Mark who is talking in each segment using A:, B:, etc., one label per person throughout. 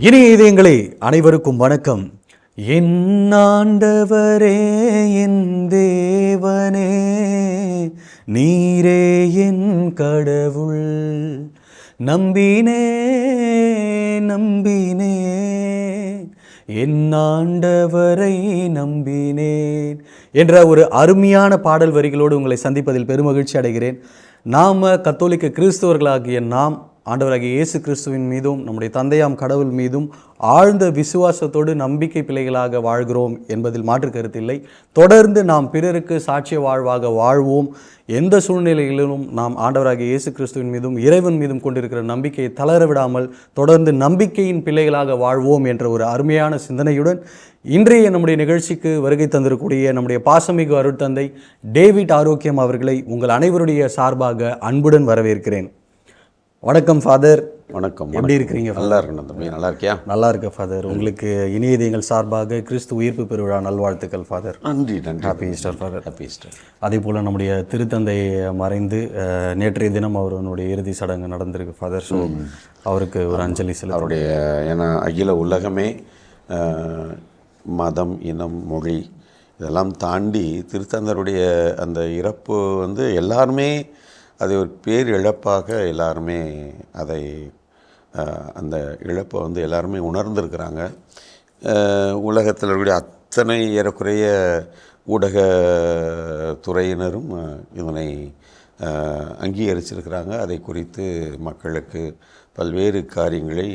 A: இனிய இதயங்களே, அனைவருக்கும் வணக்கம். என் ஆண்டவரே, என் தேவனே, நீரே என் கடவுள், நம்பினே என் ஆண்டவரை நம்பினேன் என்ற ஒரு அருமையான பாடல் வரிகளோடு உங்களை சந்திப்பதில் பெருமகிழ்ச்சி அடைகிறேன். நாம் கத்தோலிக்க கிறிஸ்தவர்களாகிய நாம் ஆண்டவராகிய இயேசு கிறிஸ்துவின் மீதும் நம்முடைய தந்தையாம் கடவுள் மீதும் ஆழ்ந்த விசுவாசத்தோடு நம்பிக்கை பிள்ளைகளாக வாழ்கிறோம் என்பதில் மாற்று கருத்தில்லை. தொடர்ந்து நாம் பிறருக்கு சாட்சிய வாழ்வாக வாழ்வோம். எந்த சூழ்நிலைகளிலும் நாம் ஆண்டவராகிய இயேசு கிறிஸ்துவின் மீதும் இறைவன் மீதும் கொண்டிருக்கிற நம்பிக்கையை தளர விடாமல் தொடர்ந்து நம்பிக்கையின் பிள்ளைகளாக வாழ்வோம் என்ற ஒரு அருமையான சிந்தனையுடன் இன்றைய நம்முடைய நிகழ்ச்சிக்கு வருகை தந்திருக்கூடிய நம்முடைய பாசமிகு அருட்தந்தை டேவிட் ஆரோக்கியம் அவர்களை உங்கள் அனைவருடைய சார்பாக அன்புடன் வரவேற்கிறேன். வணக்கம் ஃபாதர்.
B: வணக்கம்.
A: எப்படி இருக்கிறீங்க?
B: நல்லா இருக்கணும் தம்பி. நல்லா இருக்கியா?
A: நல்லா இருக்க ஃபாதர். உங்களுக்கு இனிய இதயங்கள் சார்பாக கிறிஸ்து உயிர்ப்பு பெருவிழா நல்வாழ்த்துக்கள் ஃபாதர்.
B: நன்றி நன்றி.
A: Happy Easter father.
B: Happy Easter.
A: அதே போல் நம்முடைய திருத்தந்தை மறைந்து நேற்றைய தினம் அவருடைய இறுதி சடங்கு நடந்திருக்கு ஃபாதர். ஸோ அவருக்கு ஒரு அஞ்சலி செலுத்த
B: அவருடைய ஏன்னா அகில உலகமே மதம், இனம், மொழி இதெல்லாம் தாண்டி திருத்தந்தருடைய அந்த இறப்பு எல்லாருமே அதை ஒரு பேர் இழப்பாக எல்லாருமே அதை அந்த இழப்பை எல்லாருமே உணர்ந்திருக்கிறாங்க. உலகத்தில் இருக்கக்கூடிய அத்தனை ஏறக்குறைய ஊடக துறையினரும் இதனை அங்கீகரிச்சிருக்கிறாங்க. அதை குறித்து மக்களுக்கு பல்வேறு காரியங்களை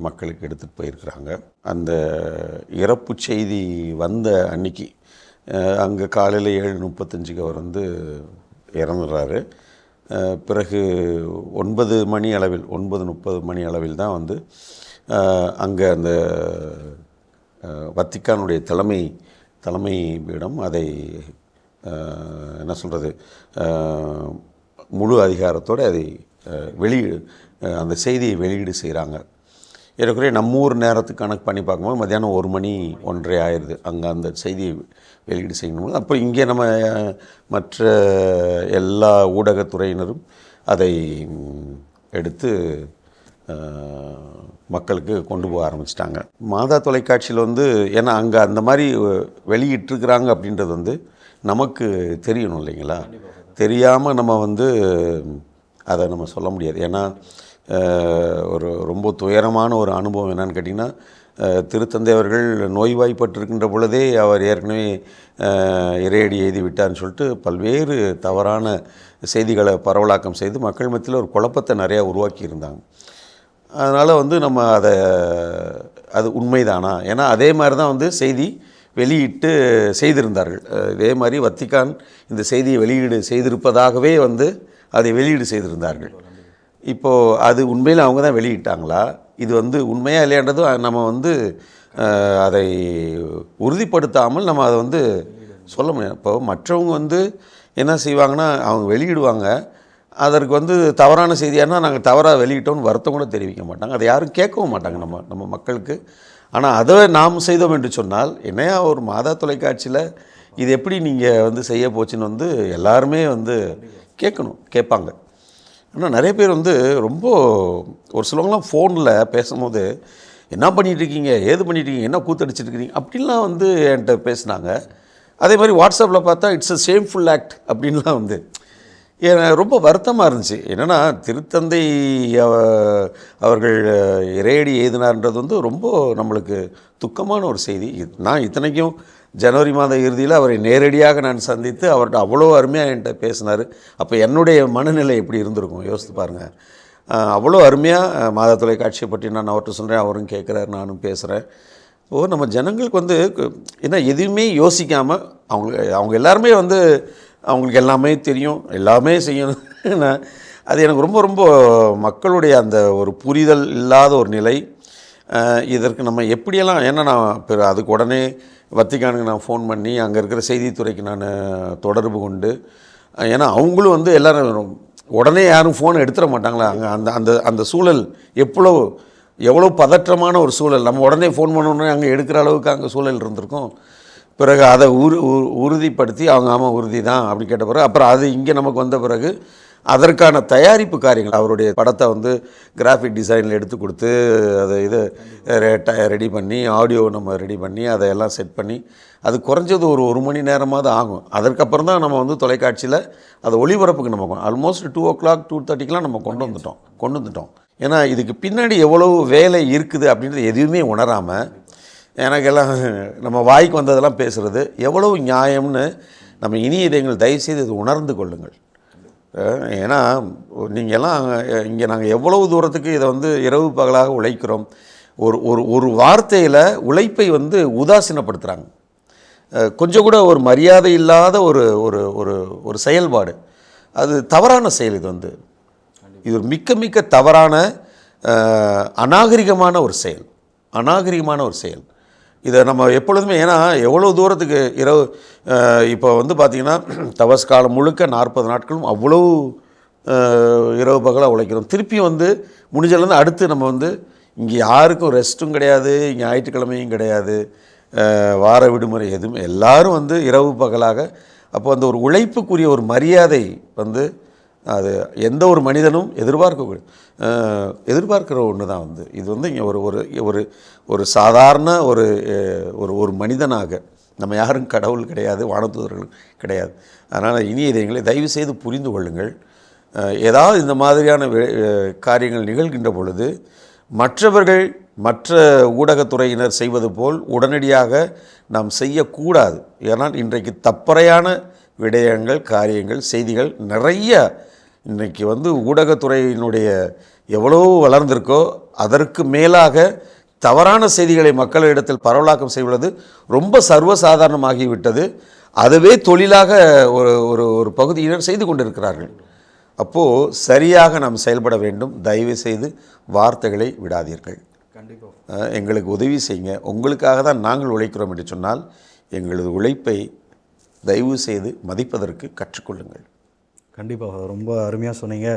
B: மக்களுக்கு எடுத்துகிட்டு போயிருக்கிறாங்க. அந்த இறப்பு செய்தி வந்த அன்னைக்கு அங்கே காலையில் 7:35 அவர் இறந்துடுறாரு. பிறகு 9 மணி அளவில் 9:30 மணி அளவில் தான் அங்கே அந்த வத்திக்கானுடைய தலைமை பீடம் அதை என்ன சொல்கிறது முழு அதிகாரத்தோடு அதை அந்த செய்தியை வெளியீடு செய்கிறாங்க. ஏறக்குறைய நம்ம ஊர் நேரத்துக்கு கணக்கு பண்ணி பார்க்கும்போது மத்தியானம் 1 மணி 1:30 ஆயிடுது அங்கே அந்த செய்தியை வெளியீடு செய்யணும். அப்போ இங்கே நம்ம மற்ற எல்லா ஊடகத்துறையினரும் அதை எடுத்து மக்களுக்கு கொண்டு போக ஆரம்பிச்சிட்டாங்க. மாதா தொலைக்காட்சியில் ஏன்னா அங்கே அந்த மாதிரி வெளியிட்டிருக்கிறாங்க அப்படின்றது நமக்கு தெரியணும் இல்லைங்களா? தெரியாமல் நம்ம அதை நம்ம சொல்ல முடியாது. ஏன்னா ஒரு ரொம்ப துயரமான ஒரு அனுபவம் என்னன்னு கேட்டிங்கன்னா, திருத்தந்தை அவர்கள் நோய்வாய்ப்பட்டிருக்கின்ற பொழுதே அவர் ஏற்கனவே இறையடி எழுதி விட்டார்னு சொல்லிட்டு பல்வேறு தவறான செய்திகளை பரவலாக்கம் செய்து மக்கள் மத்தியில் ஒரு குழப்பத்தை நிறையா உருவாக்கியிருந்தாங்க. அதனால் நம்ம அது உண்மைதானா? ஏன்னா அதே மாதிரி தான் செய்தி வெளியிட்டு செய்திருந்தார்கள். இதே மாதிரி வத்திக்கான் இந்த செய்தியை வெளியீடு செய்திருப்பதாகவே அதை வெளியீடு செய்திருந்தார்கள். இப்போது அது உண்மையில் அவங்க தான் வெளியிட்டாங்களா, இது உண்மையாக இல்லையான்றது நம்ம அதை உறுதிப்படுத்தாமல் நம்ம அதை சொல்ல முடியாது. இப்போ மற்றவங்க என்ன செய்வாங்கன்னா, அவங்க வெளியிடுவாங்க, அதற்கு தவறான செய்தியானா நாங்கள் தவறாக வெளியிட்டோம்னு வருத்தம் கூட தெரிவிக்க மாட்டாங்க. அதை யாரும் கேட்கவும் மாட்டாங்க நம்ம மக்களுக்கு. ஆனால் அதை நாம் செய்தோம் என்று சொன்னால், என்னையா ஒரு மாதா தொலைக்காட்சியில் இது எப்படி நீங்கள் செய்ய போச்சுன்னு எல்லாருமே கேட்பாங்க. ஆனால் நிறைய பேர் ரொம்ப ஒரு சிலவங்களாம் ஃபோனில் பேசும்போது என்ன பண்ணிகிட்ருக்கீங்க, ஏது பண்ணிகிட்ருக்கீங்க, என்ன கூத்தடிச்சிட்ருக்கீங்க அப்படின்லாம் என்கிட்ட பேசினாங்க. அதே மாதிரி வாட்ஸ்அப்பில் பார்த்தா இட்ஸ் அ ஷேம்ஃபுல் ஆக்ட் அப்படின்லாம் ரொம்ப வருத்தமாக இருந்துச்சு. என்னென்னா திருத்தந்தை அவர்கள் இறையடி எழுதினார்ன்றது ரொம்ப நம்மளுக்கு துக்கமான ஒரு செய்தி. நான் இத்தனைக்கும் ஜனவரி மாத இறுதியில் அவரை நேரடியாக நான் சந்தித்து அவர்கிட்ட அவ்வளோ அருமையாக என்கிட்ட பேசினார். அப்போ என்னுடைய மனநிலை எப்படி இருந்திருக்கும் யோசித்து பாருங்கள். அவ்வளோ அருமையாக மாதா தொலைக்காட்சியை பற்றி நான் அவர்கிட்ட சொல்கிறேன், அவரும் கேட்குறாரு, நானும் பேசுகிறேன். நம்ம ஜனங்களுக்கு ஏன்னா எதுவுமே யோசிக்காமல் அவங்க எல்லாருமே அவங்களுக்கு எல்லாமே தெரியும், எல்லாமே செய்யணும். அது எனக்கு ரொம்ப ரொம்ப மக்களுடைய அந்த ஒரு புரிதல் இல்லாத ஒரு நிலை. இதற்கு நம்ம எப்படியெல்லாம், ஏன்னா நான் அதுக்கு உடனே வத்திக்கானுக்கு நான் ஃபோன் பண்ணி அங்கே இருக்கிற செய்தித்துறைக்கு நான் தொடர்பு கொண்டு, ஏன்னா அவங்களும் எல்லோரும் உடனே யாரும் ஃபோனை எடுத்துட மாட்டாங்களா. அங்கே அந்த அந்த சூழல் எவ்வளோ பதற்றமான ஒரு சூழல். நம்ம உடனே ஃபோன் பண்ணோன்னே அங்கே எடுக்கிற அளவுக்கு அங்கே சூழல் இருந்திருக்கும். பிறகு அதை உறுதிப்படுத்தி அவங்க ஆமாம் உறுதி தான் அப்படி கேட்ட பிறகு அப்புறம் அது இங்கே நமக்கு வந்த பிறகு அதற்கான தயாரிப்பு காரியங்கள் அவருடைய படத்தை வந்து கிராஃபிக் டிசைனில் எடுத்து கொடுத்து அதை ரெடி பண்ணி ஆடியோ நம்ம ரெடி பண்ணி அதையெல்லாம் செட் பண்ணி அது குறைஞ்சது ஒரு மணி நேரமாவது ஆகும். அதற்கப்புறம் தான் நம்ம வந்து தொலைக்காட்சியில் அதை ஒளிபரப்புக்கு நம்ம ஆல்மோஸ்ட் 2:00 2:30 நம்ம கொண்டு வந்துட்டோம். ஏன்னா இதுக்கு பின்னாடி எவ்வளவு வேலை இருக்குது அப்படின்றது எதுவுமே உணராமல் எனக்கெல்லாம் நம்ம வாய்க்கு வந்ததெல்லாம் பேசுகிறது எவ்வளவு நியாயம்னு நம்ம இனிய இதயங்கள் தயவுசெய்து இது உணர்ந்து கொள்ளுங்கள். ஏன்னா நீங்கள் எல்லாம் இங்கே நாங்கள் எவ்வளவு தூரத்துக்கு இதை வந்து இரவு பகலாக உழைக்கிறோம். ஒரு வார்த்தையில் உழைப்பை வந்து உதாசீனப்படுத்துகிறாங்க. கொஞ்சம் கூட ஒரு மரியாதை இல்லாத ஒரு ஒரு ஒரு ஒரு செயல்பாடு, அது தவறான செயல். இது ஒரு மிக்க தவறான அநாகரிகமான ஒரு செயல். இதை நம்ம எப்பொழுதுமே, ஏன்னா எவ்வளோ தூரத்துக்கு இரவு இப்போ வந்து பார்த்திங்கன்னா தவஸ் காலம் முழுக்க 40 நாட்களும் அவ்வளோ இரவு பகலாக உழைக்கிறோம். திருப்பியும் வந்து முடிஞ்சலேருந்து அடுத்து நம்ம வந்து இங்கே யாருக்கும் ரெஸ்ட்டும் கிடையாது, இங்கே ஞாயிற்றுக்கிழமையும் கிடையாது, வார விடுமுறை எதுவும், எல்லோரும் வந்து இரவு பகலாக. அப்போ அந்த ஒரு உழைப்புக்குரிய ஒரு மரியாதை வந்து அது எந்த ஒரு மனிதனும் எதிர்பார்க்கிற ஒன்று தான் வந்து இது வந்து இங்கே ஒரு சாதாரண ஒரு மனிதனாக நம்ம யாரும் கடவுள் கிடையாது, வானதூதர்கள் கிடையாது. அதனால் இனிய இதயங்களை தயவு செய்து புரிந்து கொள்ளுங்கள். ஏதாவது இந்த மாதிரியான காரியங்கள் நிகழ்கின்ற பொழுது மற்றவர்கள் மற்ற ஊடகத்துறையினர் செய்வது போல் உடனடியாக நாம் செய்யக்கூடாது. ஏன்னால் இன்றைக்கு தப்பறையான விடயங்கள், காரியங்கள், செய்திகள் நிறைய இன்றைக்கி வந்து ஊடகத்துறையினுடைய எவ்வளோ வளர்ந்திருக்கோ அதற்கு மேலாக தவறான செய்திகளை மக்களிடத்தில் பரவலாக்கம் செய்வது ரொம்ப சர்வசாதாரணமாகிவிட்டது. அதுவே தொழிலாக ஒரு பகுதியினர் செய்து கொண்டிருக்கிறார்கள். அப்போது சரியாக நாம் செயல்பட வேண்டும். தயவு செய்து வார்த்தைகளை விடாதீர்கள். கண்டிப்பாக எங்களுக்கு உதவி செய்யுங்க. உங்களுக்காக தான் நாங்கள் உழைக்கிறோம் என்று சொன்னால் எங்களது உழைப்பை தயவு செய்து மதிப்பதற்கு கற்றுக்கொள்ளுங்கள்.
A: கண்டிப்பாக ரொம்ப அருமையாக சொன்னீங்க.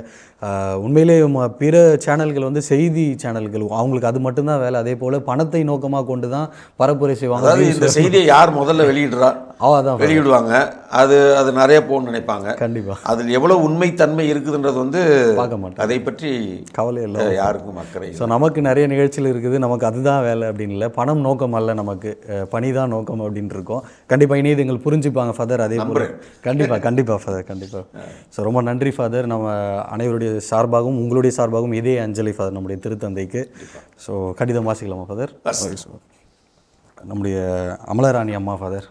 A: உண்மையிலே பிற சேனல்கள் வந்து செய்தி சேனல்கள் அவங்களுக்கு அது மட்டும்தான் வேலை. அதே போல் பணத்தை நோக்கமாக கொண்டு தான் பரப்புரை செய்வாங்க.
B: அதாவது இந்த செய்தியை யார் முதல்ல வெளியிடுறா அதான் வெளியிடுவாங்க, அது நிறைய போகணும்னு நினைப்பாங்க. கண்டிப்பாக அதில் எவ்வளோ உண்மைத்தன்மை இருக்குதுன்றது வந்து பார்க்க மாட்டேன். அதை பற்றி கவலை இல்லை, யாருக்கும் அக்கறை. ஸோ நமக்கு நிறைய நிகழ்ச்சிகள் இருக்குது, நமக்கு அதுதான் வேலை அப்படின்னு இல்லை, பணம் நோக்கம் அல்ல, நமக்கு பணி தான் நோக்கம் அப்படின்னு இருக்கோம். கண்டிப்பாக இனி இது எங்களுக்கு புரிஞ்சுப்பாங்க ஃபாதர். அதே போல் கண்டிப்பாக ஃபாதர், கண்டிப்பாக. ஸோ ரொம்ப நன்றி ஃபாதர். நம்ம அனைவருடைய சார்பாகவும் உங்களுடைய சார்பாகவும் இதே அஞ்சலி ஃபாதர் நம்முடைய திருத்தந்தைக்கு. ஸோ கடிதம் வாசிக்கலாமா ஃபாதர்? நம்முடைய அமலராணி அம்மா ஃபாதர்,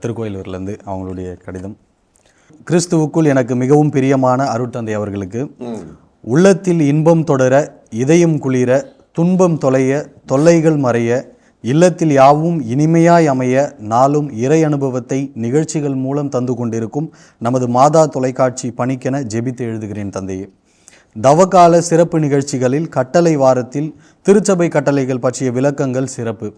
B: திருக்கோயிலூர்லேருந்து அவங்களுடைய கடிதம். கிறிஸ்துவுக்குள் எனக்கு மிகவும் பிரியமான அருட்தந்தை அவர்களுக்கு, உள்ளத்தில் இன்பம் தொடர, இதயம் குளிர, துன்பம் தொலைய, தொல்லைகள் மறைய, இல்லத்தில் யாவும் இனிமையாய் அமைய நாளும் இறை அனுபவத்தை நிகழ்ச்சிகள் மூலம் தந்து கொண்டிருக்கும் நமது மாதா தொலைக்காட்சி பணிக்கென ஜெபித்து எழுதுகிறேன் தந்தையே. தவகால சிறப்பு நிகழ்ச்சிகளில் கட்டளை வாரத்தில் திருச்சபை கட்டளைகள் பற்றிய விளக்கங்கள் சிறப்பு.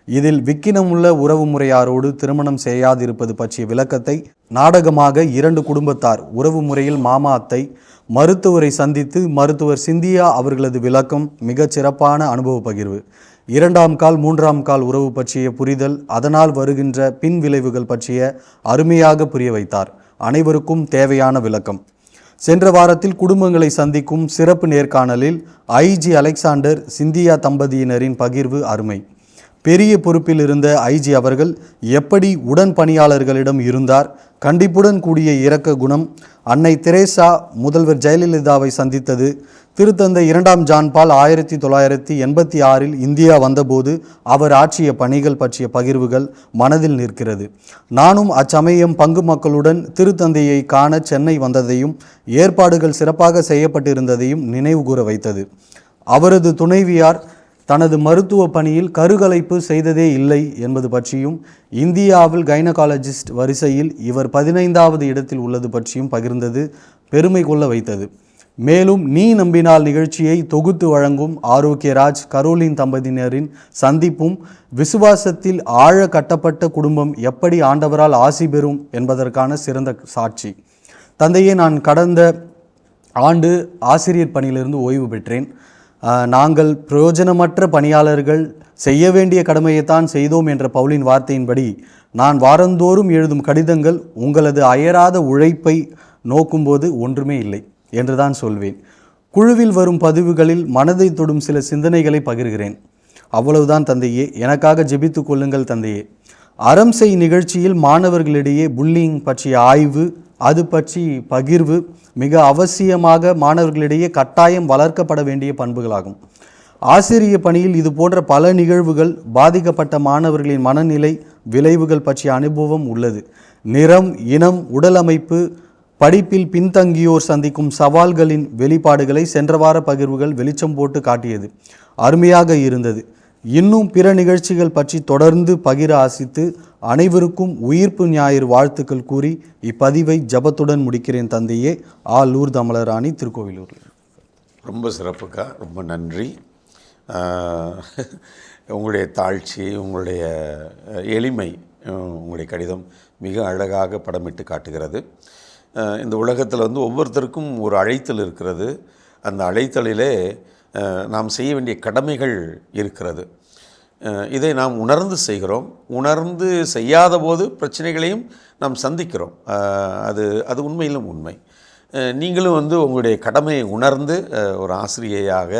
B: இதில் விக்கினமுள்ள உறவு முறையாரோடு திருமணம் செய்யாதிருப்பது பற்றிய விளக்கத்தை நாடகமாக 2 குடும்பத்தார் உறவு முறையில் மாமா அத்தை மருத்துவரை சந்தித்து மருத்துவர் சிந்தியா அவர்களது விளக்கம் மிகச் சிறப்பான அனுபவ பகிர்வு. 2ஆம் கால் 3ஆம் கால் உறவு பற்றிய புரிதல், அதனால் வருகின்ற பின் விளைவுகள் பற்றிய அருமையாக புரிய வைத்தார். அனைவருக்கும் தேவையான விளக்கம். சென்ற வாரத்தில் குடும்பங்களை சந்திக்கும் சிறப்பு நேர்காணலில் ஐஜி அலெக்சாண்டர் சிந்தியா தம்பதியினரின் பகிர்வு அருமை. பெரிய பொறுப்பில் இருந்த ஐஜி அவர்கள் எப்படி உடன் பணியாளர்களிடம் இருந்தார், கண்டிப்புடன் கூடிய இரக்க குணம், அன்னை தெரேசா முதல்வர் ஜெயலலிதாவை சந்தித்தது, திருத்தந்தை 2ஆம் ஜான் பால் 1986 இந்தியா வந்தபோது அவர் ஆற்றிய பணிகள் பற்றிய பகிர்வுகள் மனதில் நிற்கிறது. நானும் அச்சமயம் பங்கு மக்களுடன் திருத்தந்தையை காண சென்னை வந்ததையும் ஏற்பாடுகள் சிறப்பாக செய்யப்பட்டிருந்ததையும் நினைவு கூற வைத்தது. அவரது துணைவியார் தனது மருத்துவ பணியில் கருகலைப்பு செய்ததே இல்லை என்பது பற்றியும், இந்தியாவில் கைனகாலஜிஸ்ட் வரிசையில் இவர் 15வது இடத்தில் உள்ளது பற்றியும் பகிர்ந்தது பெருமை கொள்ள வைத்தது. மேலும் நீ நம்பினால் நிகழ்ச்சியை தொகுத்து வழங்கும் ஆரோக்கியராஜ் கரோலின் தம்பதியினரின் சந்திப்பும் விசுவாசத்தில் ஆழ கட்டப்பட்ட குடும்பம் எப்படி ஆண்டவரால் ஆசி பெறும் என்பதற்கான சிறந்த சாட்சி. தந்தையே, நான் கடந்த ஆண்டு ஆசிரியர் பணியிலிருந்து ஓய்வு பெற்றேன். நாங்கள் பிரயோஜனமற்ற பணியாளர்கள் செய்ய வேண்டிய கடமையைத்தான் செய்தோம் என்ற பவுலின் வார்த்தையின்படி நான் வாரந்தோறும் எழுதும் கடிதங்கள் உங்களது அயராத உழைப்பை நோக்கும்போது ஒன்றுமே இல்லை.
A: என்றுதான் சொல்வேன். குழுவில் வரும் பதிவுகளில் மனதை தொடும் சில சிந்தனைகளை பகிர்கிறேன். அவ்வளவுதான் தந்தையே. எனக்காக ஜெபித்து கொள்ளுங்கள் தந்தையே. அறம் செய் நிகழ்ச்சியில் மாணவர்களிடையே புல்லிங் பற்றிய ஆய்வு, அது பற்றி பகிர்வு மிக அவசியமாக மாணவர்களிடையே கட்டாயம் வளர்க்கப்பட வேண்டிய பண்புகளாகும். ஆசிரிய பணியில் இது போன்ற பல நிகழ்வுகள், பாதிக்கப்பட்ட மாணவர்களின் மனநிலை, விளைவுகள் பற்றிய அனுபவம் உள்ளது. நிறம், இனம், உடல் அமைப்பு, படிப்பில் பின்தங்கியோர் சந்திக்கும் சவால்களின் வெளிப்பாடுகளை சென்ற வார பகிர்வுகள் வெளிச்சம் போட்டு காட்டியது. அருமையாக இருந்தது. இன்னும் பிற நிகழ்ச்சிகள் பற்றி தொடர்ந்து பகிர ஆசித்து அனைவருக்கும் உயிர்ப்பு ஞாயிறு வாழ்த்துக்கள் கூறி இப்பதிவை ஜபத்துடன் முடிக்கிறேன் தந்தையே. லூர்து அமலராணி, திருக்கோவிலூர்.
B: ரொம்ப சிறப்புக்கா, ரொம்ப நன்றி. உங்களுடைய தாழ்ச்சி, உங்களுடைய எளிமை, உங்களுடைய கடிதம் மிக அழகாக படமிட்டு காட்டுகிறது. இந்த உலகத்தில் ஒவ்வொருத்தருக்கும் ஒரு அழைத்தல் இருக்கிறது. அந்த அழைத்தலிலே நாம் செய்ய வேண்டிய கடமைகள் இருக்கிறது. இதை நாம் உணர்ந்து செய்கிறோம். உணர்ந்து செய்யாத போது பிரச்சனைகளையும் நாம் சந்திக்கிறோம். அது உண்மையிலும் உண்மை. நீங்களும் உங்களுடைய கடமையை உணர்ந்து ஒரு ஆசிரியையாக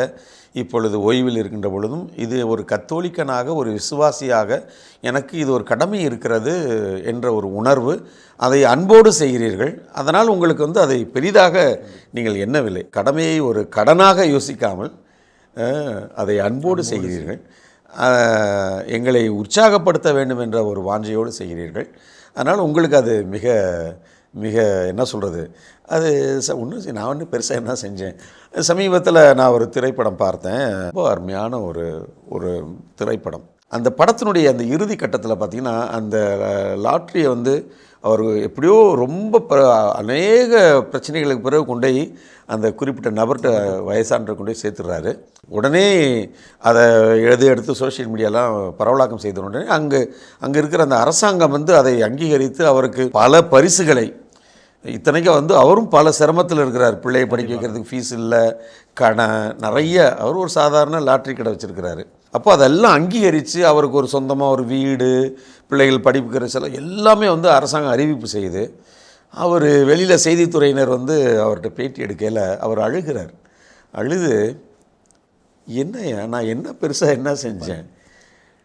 B: இப்பொழுது ஓய்வில் இருக்கின்ற பொழுதும், இது ஒரு கத்தோலிக்கனாக, ஒரு விசுவாசியாக எனக்கு இது ஒரு கடமை இருக்கிறது என்ற ஒரு உணர்வு, அதை அன்போடு செய்கிறீர்கள். அதனால் உங்களுக்கு அதை பெரிதாக நீங்கள் எண்ணவில்லை. கடமையை ஒரு கடனாக யோசிக்காமல் அதை அன்போடு செய்கிறீர்கள். எங்களை உற்சாகப்படுத்த வேண்டும் என்ற ஒரு வாஞ்சையோடு செய்கிறீர்கள். அதனால் உங்களுக்கு அது மிக மிக என்ன சொல்கிறது, அது நான் பெருசாக என்ன செஞ்சேன். சமீபத்தில் நான் ஒரு திரைப்படம் பார்த்தேன். ரொம்ப அருமையான ஒரு திரைப்படம். அந்த படத்தினுடைய அந்த இறுதி கட்டத்தில் பார்த்திங்கன்னா, அந்த லாட்ரியை அவர் எப்படியோ ரொம்ப அநேக பிரச்சனைகளுக்கு பிறகு கொண்டு போய் அந்த குறிப்பிட்ட நபர்கிட்ட வயசானவரை கொண்டு போய் சேர்த்துடுறாரு. உடனே அதை எடுத்து சோஷியல் மீடியாலாம் பரவலாக்கம் செய்த உடனே அங்கே இருக்கிற அந்த அரசாங்கம் அதை அங்கீகரித்து அவருக்கு பல பரிசுகளை, இத்தனைக்கும் அவரும் பல சிரமத்தில் இருக்கிறார். பிள்ளையை படிக்க வைக்கிறதுக்கு ஃபீஸ் இல்லை, கடன் நிறைய. அவர் ஒரு சாதாரண லாட்ரி கடை வச்சுருக்கிறாரு. அப்போ அதெல்லாம் அங்கீகரித்து அவருக்கு ஒரு சொந்தமாக ஒரு வீடு, பிள்ளைகள் படிப்புக்கிற செலவு எல்லாமே அரசாங்கம் அறிவிப்பு செய்யுது. அவர் வெளியில் செய்தித்துறையினர் அவர்கிட்ட பேட்டி எடுக்கையில் அவர் அழுகிறார். அழுது, என்னையா நான் என்ன பெருசாக என்ன செஞ்சேன்,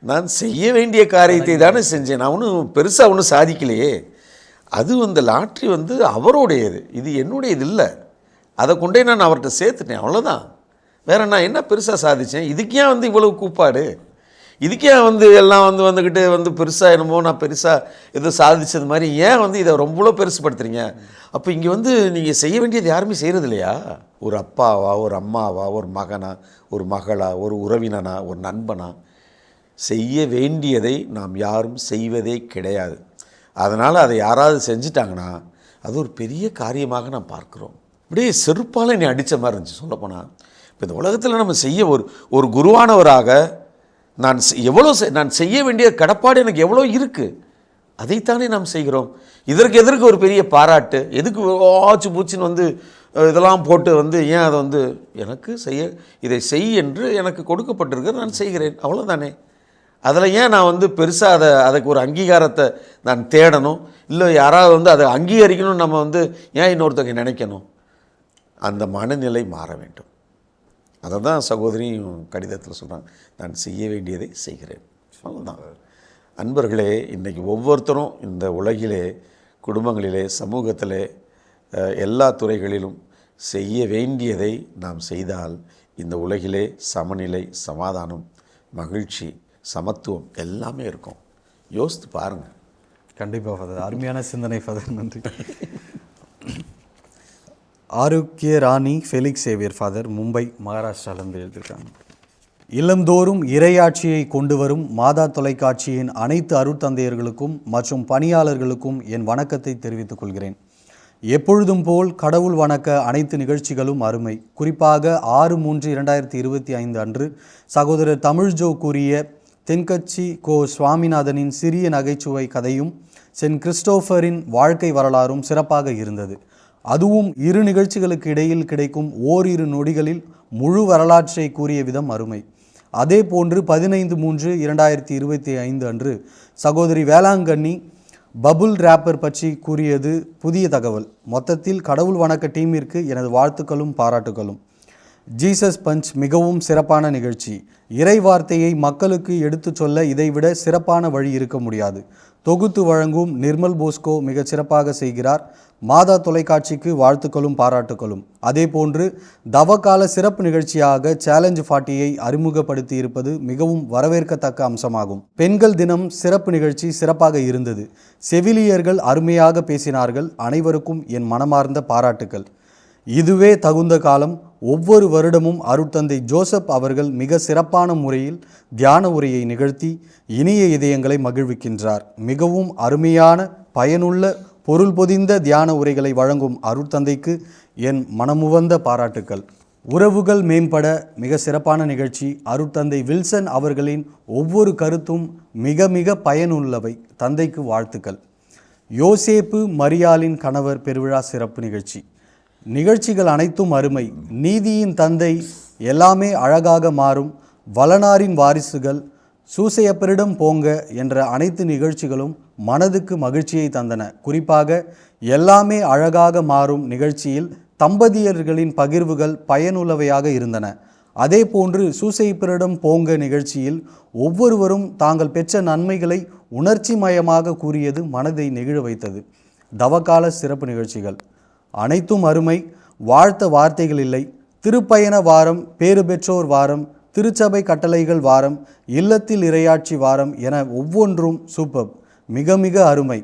B: நான் செய்ய வேண்டிய காரியத்தை தானே செஞ்சேன், நான் ஒன்றும் பெருசாக ஒன்றும் சாதிக்கலையே. அது லாட்ரி அவருடையது, இது என்னுடையது இல்லை. அதை கொண்டே நான் அவர்கிட்ட சேர்த்துட்டேன், அவ்வளோதான். வேறு நான் என்ன பெருசாக சாதித்தேன், இதுக்கே இவ்வளவு கூப்பாடு, இதுக்கே எல்லாம் வந்துக்கிட்டு பெருசாக என்னமோ நான் பெருசாக எதோ சாதித்தது மாதிரி ஏன் இதை ரொம்ப பெருசுப்படுத்துறீங்க. அப்போ இங்கே நீங்கள் செய்ய வேண்டியது யாருமே செய்கிறது இல்லையா? ஒரு அப்பாவா, ஒரு அம்மாவா, ஒரு மகனா, ஒரு மகளா, ஒரு உறவினனா, ஒரு நண்பனா, செய்ய வேண்டியதை நாம் யாரும் செய்வதே கிடையாது. அதனால் அதை யாராவது செஞ்சிட்டாங்கன்னா அது ஒரு பெரிய காரியமாக நாம் பார்க்குறோம். அப்படியே செருப்பால் என்னை அடித்த மாதிரி இருந்துச்சு சொல்லப்போனால். இப்போ இந்த உலகத்தில் நம்ம செய்ய ஒரு குருவானவராக நான் செய்ய வேண்டிய கடப்பாடு எனக்கு எவ்வளோ இருக்குது, அதைத்தானே நாம் செய்கிறோம். எதற்கு ஒரு பெரிய பாராட்டு, எதுக்கு ஆச்சு பூச்சின்னு இதெல்லாம் போட்டு ஏன் அதை எனக்கு இதை செய் என்று எனக்கு கொடுக்கப்பட்டிருக்கிறது, நான் செய்கிறேன், அவ்வளோதானே. அதில் ஏன் நான் பெருசாக அதுக்கு ஒரு அங்கீகாரத்தை நான் தேடணும், இல்லை யாராவது அதை அங்கீகரிக்கணும்னு நம்ம ஏன் இன்னொருத்தங்க நினைக்கணும். அந்த மனநிலை மாற வேண்டும். அதை தான் சகோதரியும் கடிதத்தில் சொல்கிறாங்க, நான் செய்ய வேண்டியதை செய்கிறேன், அவ்வளோதான். அன்பர்களே, இன்றைக்கி ஒவ்வொருத்தரும் இந்த உலகிலே, குடும்பங்களிலே, சமூகத்திலே, எல்லா துறைகளிலும் செய்ய வேண்டியதை நாம் செய்தால் இந்த உலகிலே சமநிலை, சமாதானம், மகிழ்ச்சி, சமத்துவம் எல்லாமே இருக்கும். யோசித்து பாருங்கள்.
A: கண்டிப்பாக ஃபாதர், அருமையான சிந்தனை ஃபாதர், நன்றி. ஆரோக்கிய ராணி ஃபெலிக்ஸ் சேவியர் ஃபாதர், மும்பை, மகாராஷ்டிராவிலிருந்து எழுதியிருக்காங்க. இல்லந்தோறும் இறையாட்சியை கொண்டு வரும் மாதா தொலைக்காட்சியின் அனைத்து அருட்தந்தையர்களுக்கும் மற்றும் பணியாளர்களுக்கும் என் வணக்கத்தை தெரிவித்துக் கொள்கிறேன். எப்பொழுதும் போல் கடவுள் வணக்க அனைத்து நிகழ்ச்சிகளும் அருமை. குறிப்பாக 6/3/2025 அன்று சகோதரர் தமிழ்ஜோ கூறிய தென்கட்சி கோ சுவாமிநாதனின் சிறிய நகைச்சுவை கதையும் சென்ட் கிறிஸ்டோஃபரின் வாழ்க்கை வரலாறும் சிறப்பாக இருந்தது. அதுவும் இரு நிகழ்ச்சிகளுக்கு இடையில் கிடைக்கும் ஓரிரு நொடிகளில் முழு வரலாற்றை கூறிய விதம் அருமை. அதே போன்று 15/3/2025 அன்று சகோதரி வேளாங்கண்ணி பபுள் ரேப்பர் பற்றி கூறியது புதிய தகவல். மொத்தத்தில் கடவுள் வணக்க டீமிற்கு எனது வாழ்த்துக்களும் பாராட்டுகளும். ஜீசஸ் பஞ்ச் மிகவும் சிறப்பான நிகழ்ச்சி. இறை வார்த்தையை மக்களுக்கு எடுத்துச் சொல்ல இதைவிட சிறப்பான வழி இருக்க முடியாது. தொகுத்து வழங்கும் நிர்மல் போஸ்கோ மிகச் சிறப்பாக செய்கிறார். மாதா தொலைக்காட்சிக்கு வாழ்த்துக்களும் பாராட்டுக்களும். அதேபோன்று தவக்கால சிறப்பு நிகழ்ச்சியாக சேலஞ்ச் 40யை அறிமுகப்படுத்தி இருப்பது மிகவும் வரவேற்கத்தக்க அம்சமாகும். பெண்கள் தினம் சிறப்பு நிகழ்ச்சி சிறப்பாக இருந்தது. செவிலியர்கள் அருமையாக பேசினார்கள். அனைவருக்கும் என் மனமார்ந்த பாராட்டுக்கள். இதுவே தகுந்த காலம். ஒவ்வொரு வருடமும் அருட்தந்தை ஜோசப் அவர்கள் மிக சிறப்பான முறையில் தியான உரையை நிகழ்த்தி இனிய இதயங்களை மகிழ்விக்கின்றார். மிகவும் அருமையான பயனுள்ள பொருள் பொதிந்த தியான உரைகளை வழங்கும் அருட்தந்தைக்கு என் மனமுவந்த பாராட்டுக்கள். உறவுகள் மேம்பட மிக சிறப்பான நிகழ்ச்சி. அருட்தந்தை வில்சன் அவர்களின் ஒவ்வொரு கருத்தும் மிக மிக பயனுள்ளவை. தந்தைக்கு வாழ்த்துக்கள். யோசேப்பு மரியாளின் கணவர் பெருவிழா சிறப்பு நிகழ்ச்சி. நிகழ்ச்சிகள் அனைத்தும் அருமை. நீதியின் தந்தை எல்லாமே அழகாக மாறும். வளனாரின் வாரிசுகள், சூசையப்பரிடம் போங்க என்ற அனைத்து நிகழ்ச்சிகளும் மனதுக்கு மகிழ்ச்சியை தந்தன. குறிப்பாக எல்லாமே அழகாக மாறும் நிகழ்ச்சியில் தம்பதியர்களின் பகிர்வுகள் பயனுள்ளவையாக இருந்தன. அதே போன்று சூசையப்பரிடம் போங்க நிகழ்ச்சியில் ஒவ்வொருவரும் தாங்கள் பெற்ற நன்மைகளை உணர்ச்சி மயமாக கூறியது மனதை நெகிழ வைத்தது. தவக்கால சிறப்பு நிகழ்ச்சிகள் அனைத்தும் அருமை. வாழ்த்த வார்த்தைகள் இல்லை. திருப்பயண வாரம், பேறு பெற்றோர் வாரம், திருச்சபை கட்டளைகள் வாரம், இல்லத்தில் இறையாட்சி வாரம் என ஒவ்வொன்றும் சூப்பர், மிக மிக அருமை.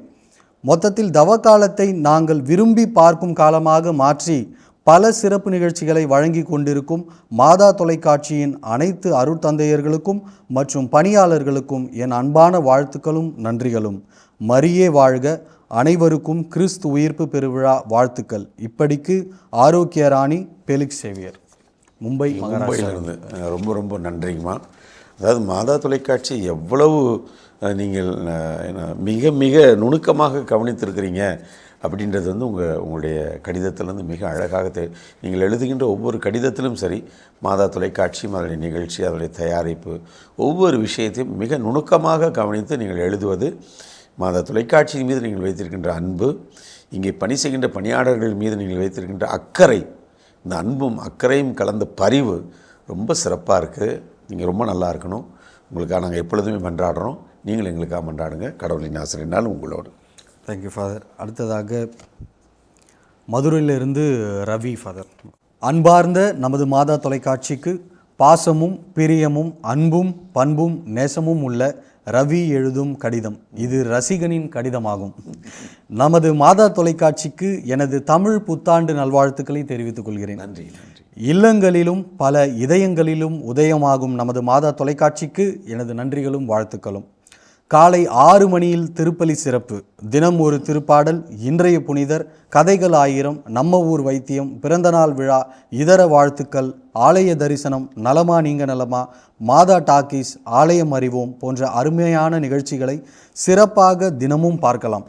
A: மொத்தத்தில் தவக்காலத்தை நாங்கள் விரும்பி பார்க்கும் காலமாக மாற்றி பல சிறப்பு நிகழ்ச்சிகளை வழங்கி கொண்டிருக்கும் மாதா தொலைக்காட்சியின் அனைத்து அருட்தந்தையர்களுக்கும் மற்றும் பணியாளர்களுக்கும் என் அன்பான வாழ்த்துக்களும் நன்றிகளும். மரியே வாழ்க. அனைவருக்கும் கிறிஸ்து உயிர்ப்பு பெருவிழா வாழ்த்துக்கள். இப்படிக்கு ஆரோக்கிய ராணி பெலிக்ஸ் சேவியர்,
B: மும்பையிலிருந்து. ரொம்ப ரொம்ப நன்றிங்கம்மா. அதாவது மாதா தொலைக்காட்சி எவ்வளவு நீங்கள் மிக மிக நுணுக்கமாக கவனித்திருக்கிறீங்க அப்படின்றது வந்து உங்களுடைய கடிதத்திலேருந்து மிக அழகாக நீங்கள் எழுதுகின்ற ஒவ்வொரு கடிதத்திலும் சரி, மாதா தொலைக்காட்சியும் அதனுடைய நிகழ்ச்சி, அதனுடைய தயாரிப்பு, ஒவ்வொரு விஷயத்தையும் மிக நுணுக்கமாக கவனித்து நீங்கள் எழுதுவது, மாதா தொலைக்காட்சி மீது நீங்கள் வைத்திருக்கின்ற அன்பு, இங்கே பணி செய்கின்ற பணியாளர்கள் மீது நீங்கள் வைத்திருக்கின்ற அக்கறை, இந்த அன்பும் அக்கறையும் கலந்த பரிவு ரொம்ப சிறப்பாக இருக்குது. நீங்கள் ரொம்ப நல்லா இருக்கணும். உங்களுக்காக நாங்கள் எப்பொழுதுமே மன்றாடுறோம். நீங்கள் எங்களுக்காக மன்றாடுங்க. கடவுளின் ஆசிரியனால் உங்களோடு.
A: Thank you father. அடுத்ததாக மதுரையிலிருந்து ரவி ஃபாதர். அன்பார்ந்த நமது மாதா தொலைக்காட்சிக்கு பாசமும் பிரியமும் அன்பும் பண்பும் நேசமும் உள்ள ரவி எழுதும் கடிதம். இது ரசிகனின் கடிதமாகும். நமது மாதா தொலைக்காட்சிக்கு எனது தமிழ் புத்தாண்டு நல்வாழ்த்துக்களை தெரிவித்துக் கொள்கிறேன்.
B: நன்றி.
A: இல்லங்களிலும் பல இதயங்களிலும் உதயமாகும் நமது மாதா தொலைக்காட்சிக்கு எனது நன்றிகளும் வாழ்த்துக்களும். காலை 6 மணியில் திருப்பலி சிறப்பு, தினம் ஒரு திருப்பாடல், இன்றைய புனிதர், கதைகள் 1000, நம்ம ஊர் வைத்தியம், பிறந்தநாள் விழா, இதர வாழ்த்துக்கள், ஆலய தரிசனம், நலமா நீங்க நலமா, மாதா டாக்கீஸ், ஆலயம் அறிவோம் போன்ற அருமையான நிகழ்ச்சிகளை சிறப்பாக தினமும் பார்க்கலாம்.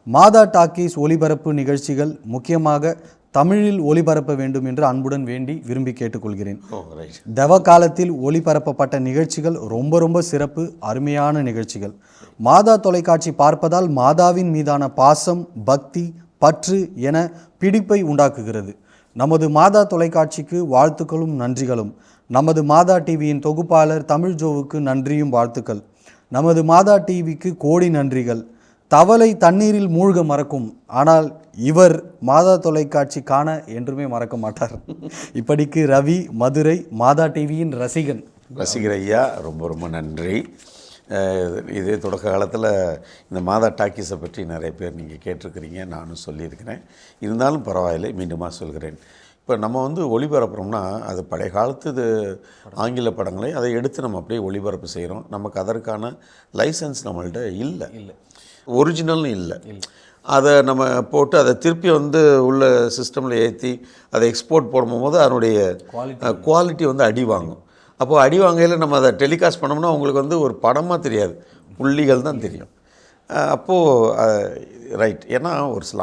A: மாதா டாக்கீஸ் ஒளிபரப்பு நிகழ்ச்சிகள் முக்கியமாக தமிழில் ஒளிபரப்ப வேண்டும் என்று அன்புடன் வேண்டி விரும்பி கேட்டுக்கொள்கிறேன். தவ காலத்தில் ஒளிபரப்பப்பட்ட நிகழ்ச்சிகள் ரொம்ப ரொம்ப சிறப்பு, அருமையான நிகழ்ச்சிகள். மாதா தொலைக்காட்சி பார்ப்பதால் மாதாவின் மீதான பாசம், பக்தி, பற்று என பிடிப்பை உண்டாக்குகிறது. நமது மாதா தொலைக்காட்சிக்கு வாழ்த்துக்களும் நன்றிகளும். நமது மாதா டிவியின் தொகுப்பாளர் தமிழ் ஜோவுக்கு நன்றியும் வாழ்த்துக்கள். நமது மாதா டிவிக்கு கோடி நன்றிகள். தவளை தண்ணீரில் மூழ்க மறக்கும், ஆனால் இவர் மாதா தொலைக்காட்சி காண என்றுமே மறக்க மாட்டார். இப்படிக்கு ரவி, மதுரை, மாதா டிவியின் ரசிகர்
B: ஐயா, ரொம்ப ரொம்ப நன்றி. இதே தொடக்க காலத்தில் இந்த மாதா டாக்கீஸை பற்றி நிறைய பேர் நீங்கள் கேட்டிருக்கிறீங்க, நானும் சொல்லியிருக்கிறேன். இருந்தாலும் பரவாயில்லை, மீண்டுமா சொல்கிறேன். இப்போ நம்ம வந்து ஒளிபரப்புறோம்னா அது பழைய காலத்து இது ஆங்கில படங்களை அதை எடுத்து நம்ம அப்படியே ஒளிபரப்பு செய்கிறோம். நமக்கு அதற்கான லைசன்ஸ் நம்மள்கிட்ட இல்லை, ஒரிஜினல்னு இல்லை. அதை நம்ம போட்டு அதை திருப்பி வந்து உள்ள சிஸ்டமில் ஏற்றி அதை எக்ஸ்போர்ட் போடும்போது அதனுடைய குவாலிட்டி வந்து அடி வாங்கும். அப்போது அடி வாங்கையில் நம்ம அதை டெலிகாஸ்ட் பண்ணோம்னா உங்களுக்கு வந்து ஒரு படமாக தெரியாது, புள்ளிகள் தான் தெரியும். அப்போது ரைட், ஏன்னா ஒரு சில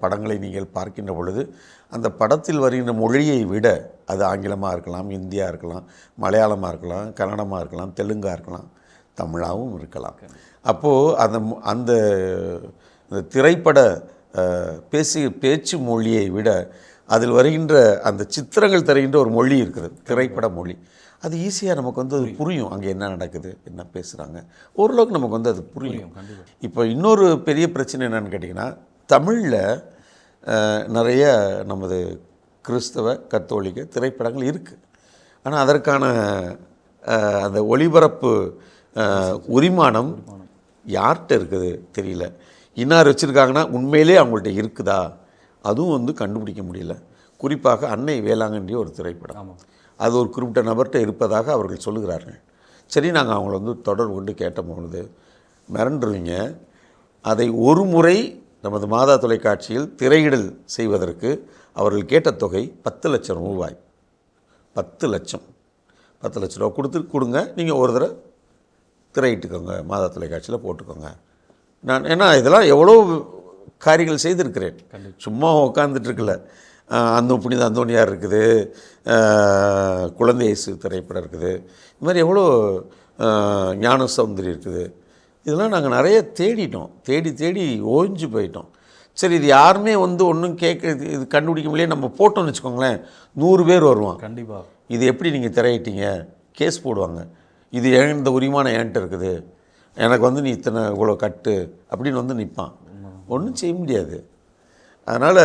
B: படங்களை நீங்கள் பார்க்கின்ற பொழுது அந்த படத்தில் வருகின்ற மொழியை விட அது ஆங்கிலமாக இருக்கலாம், இந்தியாக இருக்கலாம், மலையாளமாக இருக்கலாம், கன்னடமாக இருக்கலாம், தெலுங்காக இருக்கலாம், தமிழாகவும் இருக்கலாம். அப்போது அந்த இந்த திரைப்பட பேச்சு மொழியை விட அதில் வருகின்ற அந்த சித்திரங்கள் தருகின்ற ஒரு மொழி இருக்கிறது, திரைப்பட மொழி. அது ஈஸியாக நமக்கு வந்து அது புரியும். அங்கே என்ன நடக்குது, என்ன பேசுகிறாங்க, ஓரளவுக்கு நமக்கு வந்து அது புரியும். இப்போ இன்னொரு பெரிய பிரச்சனை என்னென்னு கேட்டிங்கன்னா, தமிழில் நிறைய நமது கிறிஸ்தவ கத்தோலிக்க திரைப்படங்கள் இருக்குது. ஆனால் அதற்கான அந்த ஒளிபரப்பு உரிமானம் யார்கிட்ட இருக்குது தெரியல. இன்னார் வச்சுருக்காங்கன்னா உண்மையிலே அவங்கள்ட்ட இருக்குதா, அதுவும் வந்து கண்டுபிடிக்க முடியல. குறிப்பாக அன்னை வேளாங்கண்ணி ஒரு திரைப்படம், அது ஒரு குறிப்பிட்ட நபர்கிட்ட இருப்பதாக அவர்கள் சொல்லுகிறார்கள். சரி, நாங்கள் அவங்கள வந்து தொடர்பு கொண்டு கேட்டபொழுது மிரண்டுருவீங்க. அதை ஒரு முறை நமது மாதா தொலைக்காட்சியில் திரையிடல் செய்வதற்கு அவர்கள் கேட்ட தொகை 10 லட்சம் ரூபாய். 10 லட்சம் ரூபா கொடுங்க, நீங்கள் ஒரு தடவை திரையிட்டுக்கோங்க, மாதா தொலைக்காட்சியில் போட்டுக்கோங்க. நான் ஏன்னா இதெல்லாம் எவ்வளோ காரியங்கள் செய்திருக்கிறேன், சும்மா உட்காந்துட்ருக்கல. புனித அந்தோனியார் இருக்குது, குழந்தை இயேசு திரைப்படம் இருக்குது, இது மாதிரி எவ்வளோ ஞான சௌந்தரி இருக்குது. இதெல்லாம் நாங்கள் நிறைய தேடிட்டோம், தேடி ஓய்ஞ்சு போயிட்டோம். சரி, இது யாருமே வந்து ஒன்றும் இது கண்டுபிடிக்க முடியல. நம்ம போட்டோம்னு வச்சுக்கோங்களேன், 100 பேர் வருவான். கண்டிப்பாக இது எப்படி நீங்கள் திரையிட்டீங்க, கேஸ் போடுவாங்க. இது இந்த உரிமானம் என்கிட்ட இருக்குது, எனக்கு வந்து நீ இவ்வளோ கட்டு அப்படின்னு வந்து நிற்பான். ஒன்றும் செய்ய முடியாது. அதனால்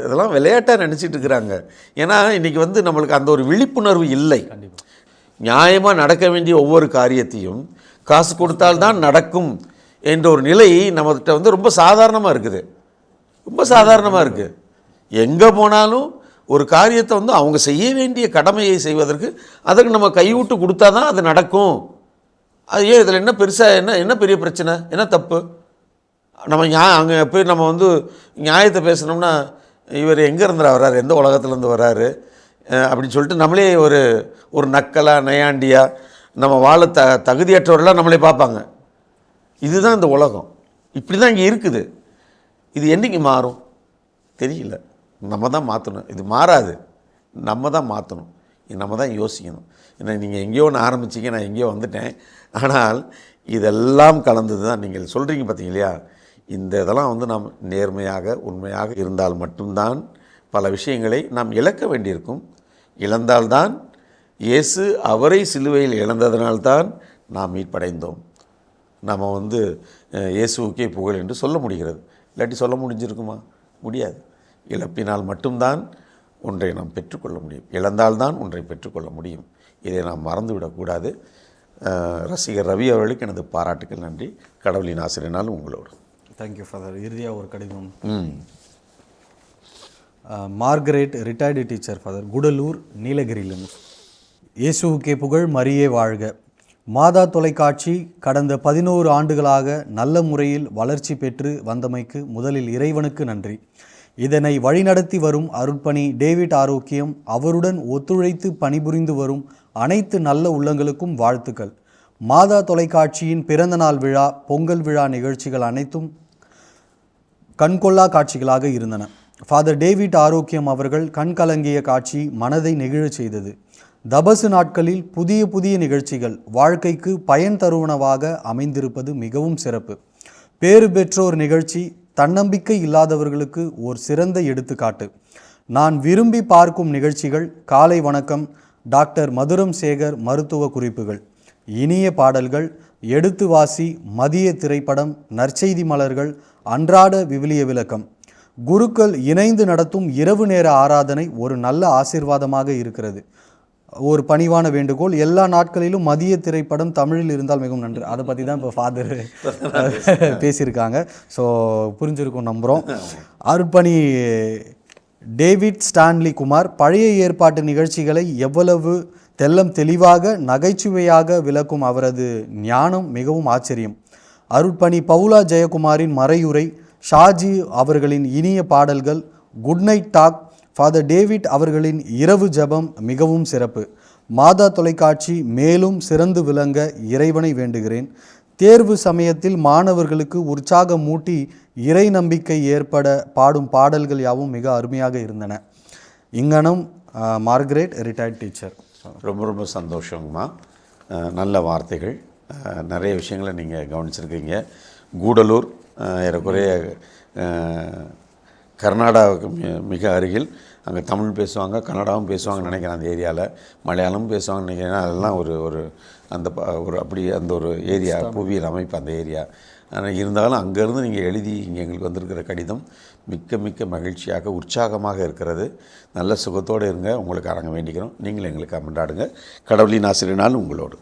B: இதெல்லாம் விளையாட்டாக நினச்சிட்டு இருக்கிறாங்க. ஏன்னா இன்றைக்கி வந்து நம்மளுக்கு அந்த ஒரு விழிப்புணர்வு இல்லை. நியாயமாக நடக்க வேண்டிய ஒவ்வொரு காரியத்தையும் காசு கொடுத்தால்தான் நடக்கும் என்ற ஒரு நிலை நம்மகிட்ட வந்து ரொம்ப சாதாரணமாக இருக்குது, ரொம்ப சாதாரணமாக இருக்குது. எங்கே போனாலும் ஒரு காரியத்தை வந்து அவங்க செய்ய வேண்டிய கடமையை செய்வதற்கு அதற்கு நம்ம கைவிட்டு கொடுத்தா தான் அது நடக்கும். அது ஏன் இதில் என்ன பெருசாக என்ன பெரிய பிரச்சனை, என்ன தப்பு? நம்ம அங்கே போய் நம்ம வந்து நியாயத்தை பேசணும்னா இவர் எங்கேருந்து வர்றாரு, எந்த உலகத்துலேருந்து வர்றாரு அப்படின்னு சொல்லிட்டு நம்மளே ஒரு நக்கலாக நையாண்டியாக நம்ம வாழ தகுதியற்றவர்களாக நம்மளே பார்ப்பாங்க. இதுதான் இந்த உலகம், இப்படி தான் இங்கே இருக்குது. இது என்றைக்கு மாறும் தெரியல. நம்ம தான் மாற்றணும். இது மாறாது, நம்ம தான் மாற்றணும், நம்ம தான் யோசிக்கணும். ஏன்னா நீங்கள் எங்கேயோ ஒன்று ஆரம்பிச்சிங்க, நான் எங்கேயோ வந்துட்டேன். ஆனால் இதெல்லாம் கலந்தது தான் நீங்கள் சொல்கிறீங்க பார்த்தீங்க இல்லையா. இதெல்லாம் வந்து நாம் நேர்மையாக உண்மையாக இருந்தால் மட்டும்தான் பல விஷயங்களை நாம் இழக்க வேண்டியிருக்கும். இழந்தால்தான், இயேசு அவரை சிலுவையில் இழந்ததனால்தான் நாம் மீட்படைந்தோம். நம்ம வந்து இயேசுவுக்கே புகழ் என்று சொல்ல முடிகிறது. இல்லாட்டி சொல்ல முடிஞ்சிருக்குமா? முடியாது. இழப்பினால் மட்டும்தான் ஒன்றை நாம் பெற்றுக்கொள்ள முடியும், இழந்தால்தான் ஒன்றை பெற்றுக்கொள்ள முடியும். இதை நாம் மறந்துவிடக்கூடாது. ரசிகர் ரவி அவர்களுக்கு எனது பாராட்டுக்கள். நன்றி. கடவுளின் ஆசிரியனால் உங்களோடு.
A: Thank you father. இறுதியாக ஒரு கடிதம். Margaret, retired teacher father, Gudalur, நீலகிரியிலிருந்து. இயேசுவுக்கே புகழ், மரியே வாழ்க. மாதா தொலைக்காட்சி கடந்த 11 ஆண்டுகளாக நல்ல முறையில் வளர்ச்சி பெற்று வந்தமைக்கு முதலில் இறைவனுக்கு நன்றி. இதனை வழிநடத்தி வரும் அருட்பணி டேவிட் ஆரோக்கியம், அவருடன் ஒத்துழைத்து பணிபுரிந்து வரும் அனைத்து நல்ல உள்ளங்களுக்கும் வாழ்த்துக்கள். மாதா தொலைக்காட்சியின் பிறந்தநாள் விழா, பொங்கல் விழா நிகழ்ச்சிகள் அனைத்தும் கண்கொள்ளா காட்சிகளாக இருந்தன. ஃபாதர் டேவிட் ஆரோக்கியம் அவர்கள் கண்கலங்கிய காட்சி மனதை நெகிழச் செய்தது. தபசு நாட்களில் புதிய நிகழ்ச்சிகள் வாழ்க்கைக்கு பயன் தருவனவாக அமைந்திருப்பது மிகவும் சிறப்பு. பேறு பெற்றோர் நிகழ்ச்சி தன்னம்பிக்கை இல்லாதவர்களுக்கு ஒரு சிறந்த எடுத்துக்காட்டு. நான் விரும்பி பார்க்கும் நிகழ்ச்சிகள் காலை வணக்கம், டாக்டர் மதுரம் சேகர் மருத்துவ குறிப்புகள், இனிய பாடல்கள், எடுத்து வாசி, மதிய திரைப்படம், நற்செய்தி மலர்கள், அன்றாட விவிலிய விளக்கம். குருக்கள் இணைந்து நடத்தும் இரவு நேர ஆராதனை ஒரு நல்ல ஆசீர்வாதமாக இருக்கிறது. ஒரு பணிவான வேண்டுகோள், எல்லா நாட்களிலும் மதிய திரைப்படம் தமிழில் இருந்தால் மிகவும் நன்று. அதை பற்றி தான் இப்போ ஃபாதர் பேசியிருக்காங்க. ஸோ புரிஞ்சிருக்கும் நம்புகிறோம். அருட்பணி டேவிட் ஸ்டான்லி குமார், பழைய ஏற்பாட்டு நிகழ்ச்சிகளை எவ்வளவு தெளிவாக நகைச்சுவையாக விளக்கும் அவரது ஞானம் மிகவும் ஆச்சரியம். அருட்பணி பவுலா ஜெயக்குமாரின் மறையுரை, ஷாஜி அவர்களின் இனிய பாடல்கள், good night talk, father David அவர்களின் இரவு ஜபம் மிகவும் சிறப்பு. மாதா தொலைக்காட்சி மேலும் சிறந்து விளங்க இறைவனை வேண்டுகிறேன். தேர்வு சமயத்தில் மாணவர்களுக்கு உற்சாகம் மூட்டி இறை நம்பிக்கை ஏற்பட பாடும் பாடல்கள் யாவும் மிக அருமையாக இருந்தன. இங்கனம் மார்கரெட், ரிட்டையர்ட் டீச்சர்.
B: ரொம்ப சந்தோஷங்கம்மா. நல்ல வார்த்தைகள், நிறைய விஷயங்களை நீங்கள் கவனிச்சிருக்கீங்க. கூடலூர் ஏறக்குறைய கர்நாடகாவுக்கு மிக அருகில். அங்கே தமிழ் பேசுவாங்க, கன்னடாவும் பேசுவாங்கன்னு நினைக்கிறேன். அந்த ஏரியாவில் மலையாளமும் பேசுவாங்கன்னு நினைக்கிறேன். அதெல்லாம் ஒரு அந்த ஒரு அப்படி அந்த ஒரு ஏரியா, புவியியல் அமைப்பு அந்த ஏரியா. ஆனால் இருந்தாலும் அங்கேருந்து நீங்கள் எழுதி இங்கே எங்களுக்கு வந்திருக்கிற கடிதம் மிக்க மிக்க மகிழ்ச்சியாக உற்சாகமாக இருக்கிறது. நல்ல சுகத்தோடு இருங்க. உங்களுக்கு நாங்கள் வேண்டிக்கிறோம். நீங்களும் எங்களுக்கு கொண்டாடுங்க. கடவுளின் ஆசிரியனால் உங்களோடு.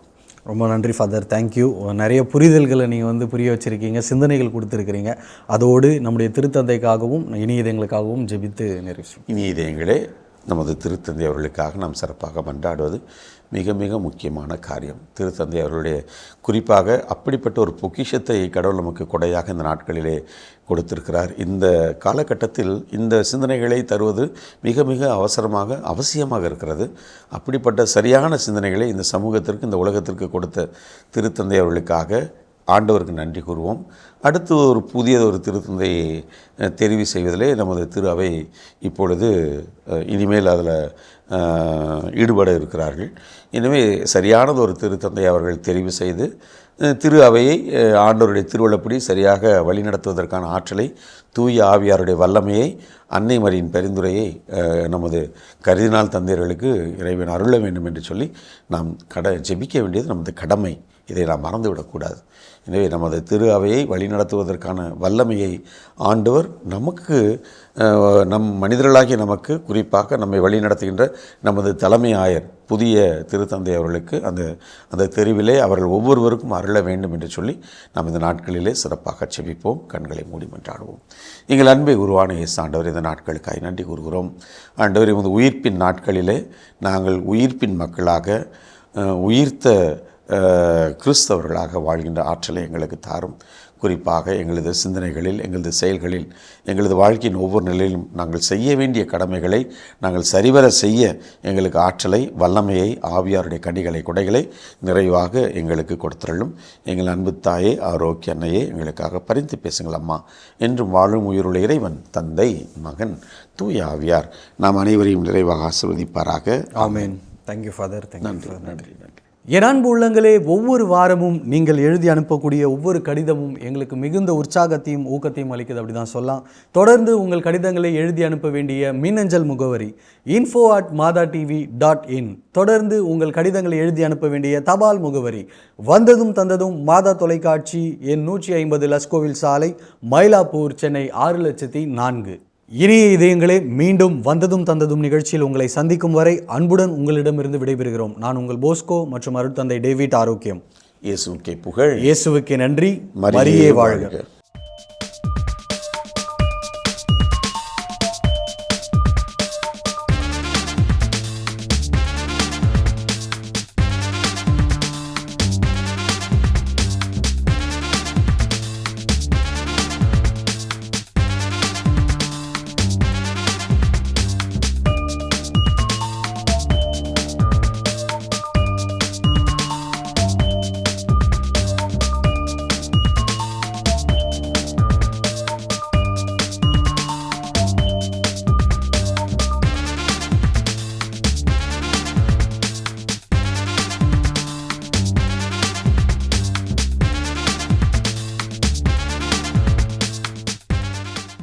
A: ரொம்ப நன்றி ஃபாதர், தேங்க்யூ. நிறைய புரிதல்களை நீங்கள் புரிய வச்சுருக்கீங்க, சிந்தனைகள் கொடுத்துருக்கிறீங்க. அதோடு நம்முடைய திருத்தந்தைக்காகவும் இனிய இதயங்களுக்காகவும் ஜெபித்து நிறைவேற்றும்.
B: இனிய இதயங்களே, நமது திருத்தந்தை அவர்களுக்காக நாம் சிறப்பாக மன்றாடுவது மிக மிக முக்கியமான காரியம். திருத்தந்தை அவர்களுடைய குறிப்பாக அப்படிப்பட்ட ஒரு பொக்கிஷத்தை கடவுள் நமக்கு கொடையாக இந்த நாட்களிலே கொடுத்திருக்கிறார். இந்த காலகட்டத்தில் இந்த சிந்தனைகளை தருவது மிக மிக அவசியமாக இருக்கிறது. அப்படிப்பட்ட சரியான சிந்தனைகளை இந்த சமூகத்திற்கு, இந்த உலகத்திற்கு கொடுத்த திருத்தந்தை அவர்களுக்காக ஆண்டவருக்கு நன்றி கூறுவோம். அடுத்து ஒரு புதியதொரு திருத்தந்தையை தெரிவு செய்வதிலே நமது திரு அவை இப்பொழுது இனிமேல் அதில் ஈடுபட இருக்கிறார்கள். எனவே சரியானது ஒரு திருத்தந்தை அவர்கள் தெரிவு செய்து திரு அவையை ஆண்டவருடைய திருவள்ளப்படி சரியாக வழிநடத்துவதற்கான ஆற்றலை, தூய ஆவியாருடைய வல்லமையை, அன்னை மரியின் பரிந்துரையை நமது கர்தினால் தந்தையர்களுக்கு இறைவன் அருள வேண்டும் என்று சொல்லி நாம் ஜெபிக்க வேண்டியது நமது கடமை. இதை நாம் மறந்துவிடக்கூடாது. எனவே நமது திரு அவையை வழிநடத்துவதற்கான வல்லமையை ஆண்டவர் நமக்கு, நம் மனிதர்களாகிய நமக்கு, குறிப்பாக நம்மை வழிநடத்துகின்ற நமது தலைமை ஆயர் புதிய திருத்தந்தை அவர்களுக்கு அந்த தெரிவிலே அவர்கள் ஒவ்வொருவருக்கும் அருள வேண்டும் என்று சொல்லி நாம் இந்த நாட்களிலே சிறப்பாக செபிப்போம். கண்களை மூடி மன்றாடுவோம். எங்கள் அன்பை உருவான இயேசு ஆண்டவர், இந்த நாட்களுக்காய் நன்றி கூறுகிறோம். ஆண்டவர், இந்த உயிர்ப்பின் நாட்களிலே நாங்கள் உயிர்ப்பின் மக்களாக, உயிர்த்த கிறிஸ்தவர்களாக வாழ்கின்ற ஆற்றலை எங்களுக்கு தாரும். குறிப்பாக எங்களது சிந்தனைகளில், எங்களது செயல்களில், எங்களது வாழ்க்கையின் ஒவ்வொரு நிலையிலும் நாங்கள் செய்ய வேண்டிய கடமைகளை நாங்கள் சரிவர செய்ய எங்களுக்கு ஆற்றலை, வல்லமையை, ஆவியாருடைய கனிகளை, கொடைகளை நிறைவாக எங்களுக்கு கொடுத்துள்ளும். எங்கள் அன்பு தாயே, ஆரோக்கிய அன்னையே, எங்களுக்காக பரிந்து பேசுங்கள் அம்மா. என்றும் வாழும் உயிருள்ள இறைவன், தந்தை, மகன், தூய ஆவியார் நாம் அனைவரையும் நிறைவாக ஆசீர்வதிப்பாராக.
A: ஆமென். Thank you father.
B: நன்றி நன்றி நன்றி.
A: என் அன்பு உள்ளங்களே, ஒவ்வொரு வாரமும் நீங்கள் எழுதி அனுப்பக்கூடிய ஒவ்வொரு கடிதமும் எங்களுக்கு மிகுந்த உற்சாகத்தையும் ஊக்கத்தையும் அளிக்குது, அப்படி தான் சொல்லலாம். தொடர்ந்து உங்கள் கடிதங்களை எழுதி அனுப்ப வேண்டிய மின்னஞ்சல் முகவரி info@madatv.in. தொடர்ந்து உங்கள் கடிதங்களை எழுதி அனுப்ப வேண்டிய தபால் முகவரி வந்ததும் தந்ததும் மாதா தொலைக்காட்சி, எண் 150 லஸ்கோவில் சாலை, மயிலாப்பூர், சென்னை 600004. இனிய இதயங்களே, மீண்டும் வந்ததும் தந்ததும் நிகழ்ச்சியில் உங்களை சந்திக்கும் வரை அன்புடன் உங்களிடமிருந்து விடைபெறுகிறோம். நான் உங்கள் போஸ்கோ மற்றும் அருட்தந்தை டேவிட் ஆரோக்கியம்.
B: இயேசுவுக்கே புகழ்.
A: இயேசுவுக்கே நன்றி. மரியே வாழ்க.